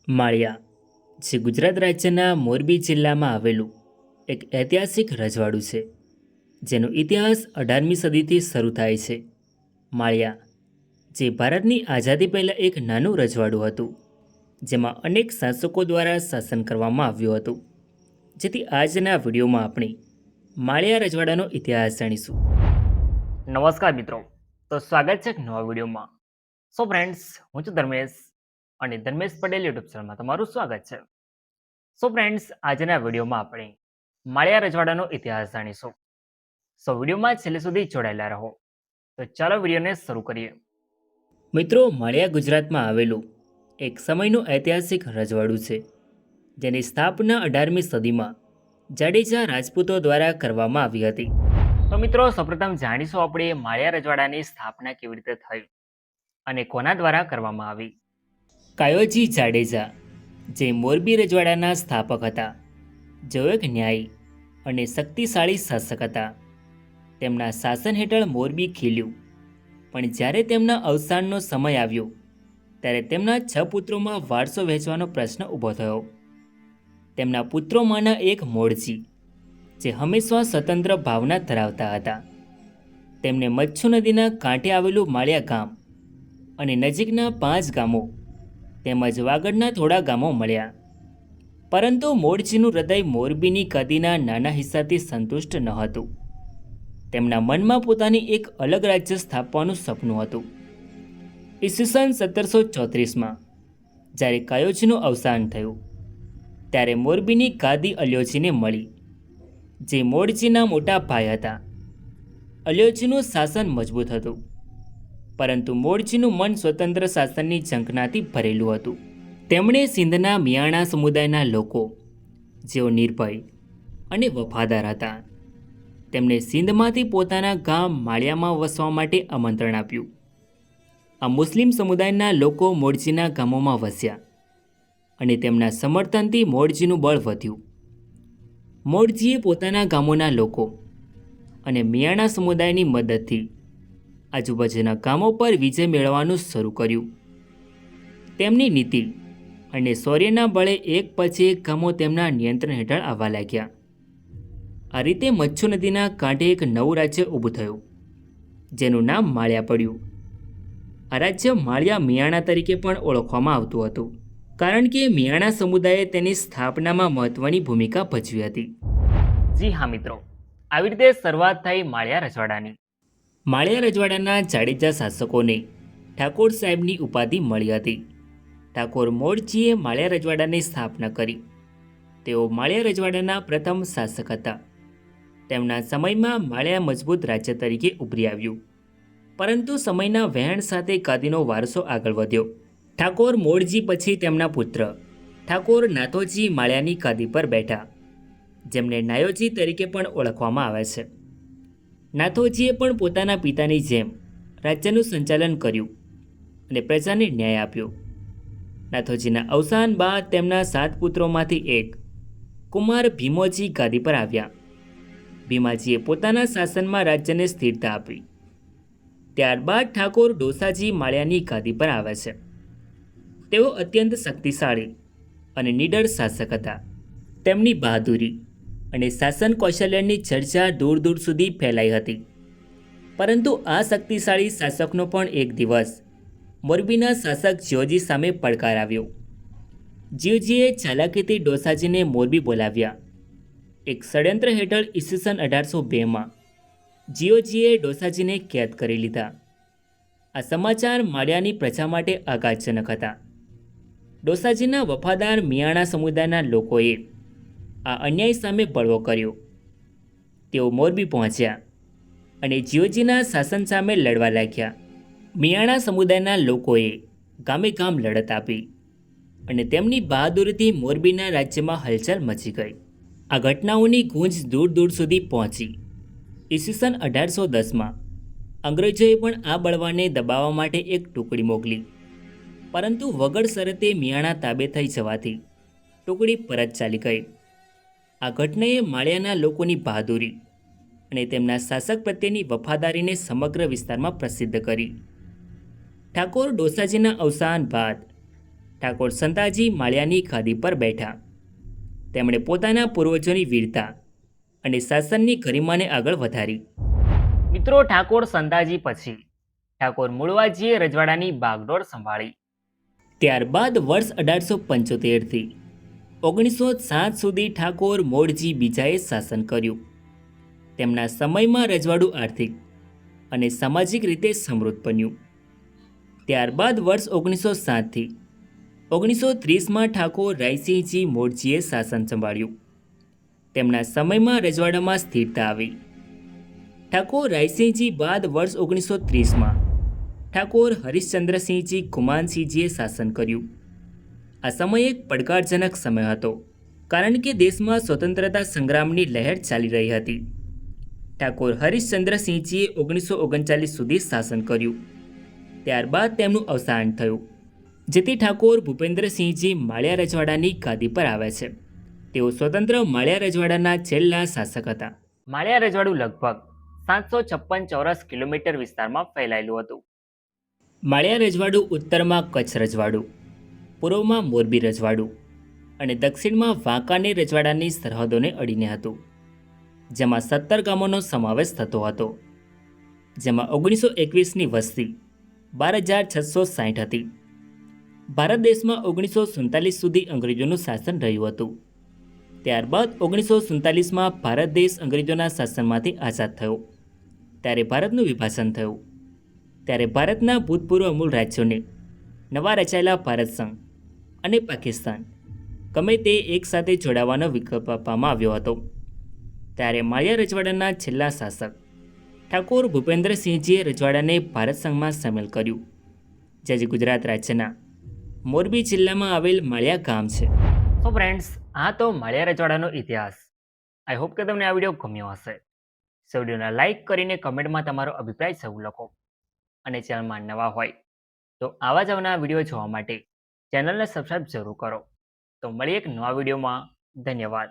માળિયા જે ગુજરાત રાજ્યના મોરબી જિલ્લામાં આવેલું એક ઐતિહાસિક રજવાડું છે, જેનો ઇતિહાસ 18મી સદીથી શરૂ થાય છે. માળિયા જે ભારતની આઝાદી પહેલાં એક નાનું રજવાડું હતું, જેમાં અનેક શાસકો દ્વારા શાસન કરવામાં આવ્યું હતું. જેથી આજના વિડીયોમાં આપણે માળિયા રજવાડાનો ઇતિહાસ જાણીશું. નમસ્કાર મિત્રો, તો સ્વાગત છે એક નવા વિડીયોમાં. સો ફ્રેન્ડ્સ, હું છું ધર્મેશ અને ધર્મેશ પટેલ યુટ્યુબ ચેનલમાં તમારું સ્વાગત છે. સો ફ્રેન્ડ્સ, આજના વિડીયોમાં આપણે માળિયા રજવાડાનો ઇતિહાસ જાણીશું. સો વિડીયોમાં છેલ્લે સુધી જોડાયેલા રહો. તો ચાલો વિડીયોને શરૂ કરીએ. મિત્રો, માળિયા ગુજરાતમાં આવેલું એક સમયનું ઐતિહાસિક રજવાડું છે, જેની સ્થાપના 18મી સદીમાં જાડેજા રાજપૂતો દ્વારા કરવામાં આવી હતી. તો મિત્રો, સૌપ્રથમ જાણીશું આપણે માળિયા રજવાડાની સ્થાપના કેવી રીતે થઈ અને કોના દ્વારા કરવામાં આવી. કાયોજી જાડેજા, જે મોરબી રજવાડાના સ્થાપક હતા, જેઓ એક ન્યાયી અને શક્તિશાળી શાસક હતા. તેમના શાસન હેઠળ મોરબી ખીલ્યું, પણ જ્યારે તેમના અવસાનનો સમય આવ્યો ત્યારે તેમના 6 પુત્રોમાં વારસો વહેંચવાનો પ્રશ્ન ઊભો થયો. તેમના પુત્રોમાંના એક મોળજી, જે હંમેશા સ્વતંત્ર ભાવના ધરાવતા હતા, તેમને મચ્છુ નદીના કાંઠે આવેલું માળિયા ગામ અને નજીકના 5 ગામો તેમજ વાગડના થોડા ગામો મળ્યા. પરંતુ મોળજીનું હૃદય મોરબીની કદીના નાના હિસ્સાથી સંતુષ્ટ ન હતું. તેમના મનમાં પોતાની એક અલગ રાજ્ય સ્થાપવાનું સપનું હતું. ઈસવીસન 1734માં જ્યારે કાયોજીનું અવસાન થયું, ત્યારે મોરબીની ગાદી અલ્યોજીને મળી, જે મોળજીના મોટા ભાઈ હતા. અલ્યોજીનું શાસન મજબૂત હતું, પરંતુ મોળજીનું મન સ્વતંત્ર શાસનની ઝંખનાથી ભરેલું હતું. તેમણે સિંધના મિયાણા સમુદાયના લોકો, જેઓ નિર્ભય અને વફાદાર હતા, તેમને સિંધમાંથી પોતાના ગામ માળિયામાં વસવા માટે આમંત્રણ આપ્યું. આ મુસ્લિમ સમુદાયના લોકો મોળજીના ગામોમાં વસ્યા અને તેમના સમર્થનથી મોળજીનું બળ વધ્યું. મોળજીએ પોતાના ગામોના લોકો અને મિયાણા સમુદાયની મદદથી આજુબાજુના ગામો પર વિજય મેળવવાનું શરૂ કર્યું. તેમની નીતિ અને શૌર્યના બળે એક પછી એક ગામો તેમના નિયંત્રણ હેઠળ આવવા લાગ્યા. આ રીતે મચ્છુ નદીના કાંઠે એક નવું રાજ્ય ઊભું થયું, જેનું નામ માળિયા પડ્યું. આ રાજ્ય માળિયા મિયાણા તરીકે પણ ઓળખવામાં આવતું હતું, કારણ કે મિયાણા સમુદાયે તેની સ્થાપનામાં મહત્વની ભૂમિકા ભજવી હતી. જી હા મિત્રો, આવી રીતે શરૂઆત થઈ માળિયા રજવાડાની. માળિયા રજવાડાના જાડેજા શાસકોને ઠાકોર સાહેબની ઉપાધિ મળી હતી. ઠાકોર મોળજીએ માળિયા રજવાડાની સ્થાપના કરી. તેઓ માળિયા રજવાડાના પ્રથમ શાસક હતા. તેમના સમયમાં માળિયા મજબૂત રાજ્ય તરીકે ઉભરી આવ્યું, પરંતુ સમયના વહેણ સાથે ગાદીનો વારસો આગળ વધ્યો. ઠાકોર મોળજી પછી તેમના પુત્ર ઠાકોર નાથોજી માળિયાની ગાદી પર બેઠા, જેમને નાયોજી તરીકે પણ ઓળખવામાં આવે છે. નાથોજીએ પણ પોતાના પિતાની જેમ રાજ્યનું સંચાલન કર્યું અને પ્રજાને ન્યાય આપ્યો. નાથોજીના અવસાન બાદ તેમના 7 પુત્રોમાંથી એક કુમાર ભીમોજી ગાદી પર આવ્યા. ભીમાજીએ પોતાના શાસનમાં રાજ્યને સ્થિરતા આપી. ત્યારબાદ ઠાકોર ડોસાજી માળિયાની ગાદી પર આવે છે. તેઓ અત્યંત શક્તિશાળી અને નીડર શાસક હતા. તેમની બહાદુરી અને શાસન કૌશલ્યની ચર્ચા દૂર દૂર સુધી ફેલાઈ હતી. પરંતુ આ શક્તિશાળી શાસકનો પણ એક દિવસ મોરબીના શાસક જીઓજી સામે પડકાર આવ્યો. જીઓજીએ ચાલાકીથી ડોસાજીને મોરબી બોલાવ્યા. એક ષડયંત્ર હેઠળ ઈસવીસન 1802માં જીઓજીએ ડોસાજીને કેદ કરી લીધા. આ સમાચાર માળિયાની પ્રજા માટે આઘાતજનક હતા. ડોસાજીના વફાદાર મિયાણા સમુદાયના લોકોએ આ અન્યાય સામે બળવો કર્યો. તેઓ મોરબી પહોંચ્યા અને જીઓજીના શાસન સામે લડવા લાગ્યા. મિયાણા સમુદાયના લોકોએ ગામે ગામ લડત આપી અને તેમની બહાદુરીથી મોરબીના રાજ્યમાં હલચલ મચી ગઈ. આ ઘટનાઓની ગૂંજ દૂર દૂર સુધી પહોંચી. ઈસવીસન 1810માં અંગ્રેજોએ પણ આ બળવાને દબાવવા માટે એક ટુકડી મોકલી, પરંતુ વગર શરતે મિયાણા તાબે થઈ જવાથી ટુકડી પરત ચાલી ગઈ. આ ઘટનાએ માળિયાના લોકોની બહાદુરી અને તેમના શાસક પ્રત્યેની વફાદારીને સમગ્ર વિસ્તારમાં પ્રસિદ્ધ કરી. ઠાકોર ડોસાજીના અવસાન બાદ ઠાકોર સંતાજી માળિયાની ગાદી પર બેઠા. તેમણે પોતાના પૂર્વજોની વીરતા અને શાસનની ગરિમાને આગળ વધારી. મિત્રો, ઠાકોર સંતાજી પછી ઠાકોર મૂળવાજીએ રજવાડાની બાગડોર સંભાળી. ત્યારબાદ વર્ષ 1875થી 1907 સુધી ઠાકોર મોળજી બીજાએ શાસન કર્યું. તેમના સમયમાં રજવાડું આર્થિક અને સામાજિક રીતે સમૃદ્ધ બન્યું. ત્યારબાદ વર્ષ 1907થી 1930માં ઠાકોર રાયસિંહજી મોળજીએ શાસન સંભાળ્યું. તેમના સમયમાં રજવાડામાં સ્થિરતા આવી. ઠાકોર રાયસિંહજી બાદ વર્ષ 1930માં ઠાકોર હરિશ્ચંદ્રસિંહજી કુમાનસિંહજીએ શાસન કર્યું. આ સમય એક પડકારજનક સમય હતો, કારણ કે દેશમાં સ્વતંત્રતા સંગ્રામની લહેર ચાલી રહી હતી. ઠાકોર હરિશ્ચંદ્રસિંહજીએ 1939 સુધી શાસન કર્યું. ત્યારબાદ તેમનું અવસાન થયું, જેથી ઠાકોર ભૂપેન્દ્રસિંહજી માળિયા રજવાડાની ગાદી પર આવ્યા છે. તેઓ સ્વતંત્ર માળિયા રજવાડાના છેલ્લા શાસક હતા. માળિયા રજવાડું લગભગ 756 ચોરસ કિલોમીટર વિસ્તારમાં ફેલાયેલું હતું. માળિયા રજવાડું ઉત્તરમાં કચ્છ રજવાડું, પૂર્વમાં મોરબી રજવાડું અને દક્ષિણમાં વાંકાનેર રજવાડાની સરહદોને અડીને હતું, જેમાં 17 ગામોનો સમાવેશ થતો હતો, જેમાં 1921ની વસ્તી 12,660 હતી. ભારત દેશમાં 1947 સુધી અંગ્રેજોનું શાસન રહ્યું હતું. ત્યારબાદ 1947માં ભારત દેશ અંગ્રેજોના શાસનમાંથી આઝાદ થયો. ત્યારે ભારતનું વિભાજન થયું. ત્યારે ભારતના ભૂતપૂર્વ મૂળ રાજ્યોને નવા રચાયેલા ભારત સંઘ અને પાકિસ્તાન ગમે તે એકસાથે જોડાવાનો વિકલ્પ આપવામાં આવ્યો હતો. ત્યારે માળિયા રજવાડાના છેલ્લા શાસક ઠાકોર ભૂપેન્દ્રસિંહજીએ રજવાડાને ભારત સંઘમાં સામેલ કર્યું, જે આજે ગુજરાત રાજ્યના મોરબી જિલ્લામાં આવેલ માળિયા ગામ છે. તો ફ્રેન્ડ્સ, આ તો માળિયા રજવાડાનો ઇતિહાસ. આઈ હોપ કે તમને આ વિડીયો ગમ્યો હશે. સો વિડીયોને લાઇક કરીને કમેન્ટમાં તમારો અભિપ્રાય જરૂર લખો. અને ચેનલમાં નવા હોય તો આવા જ આવનારા વિડીયો જોવા માટે ચેનલને સબસ્ક્રાઈબ જરૂર કરો. તો મળીએ એક નવા વિડીયોમાં. ધન્યવાદ.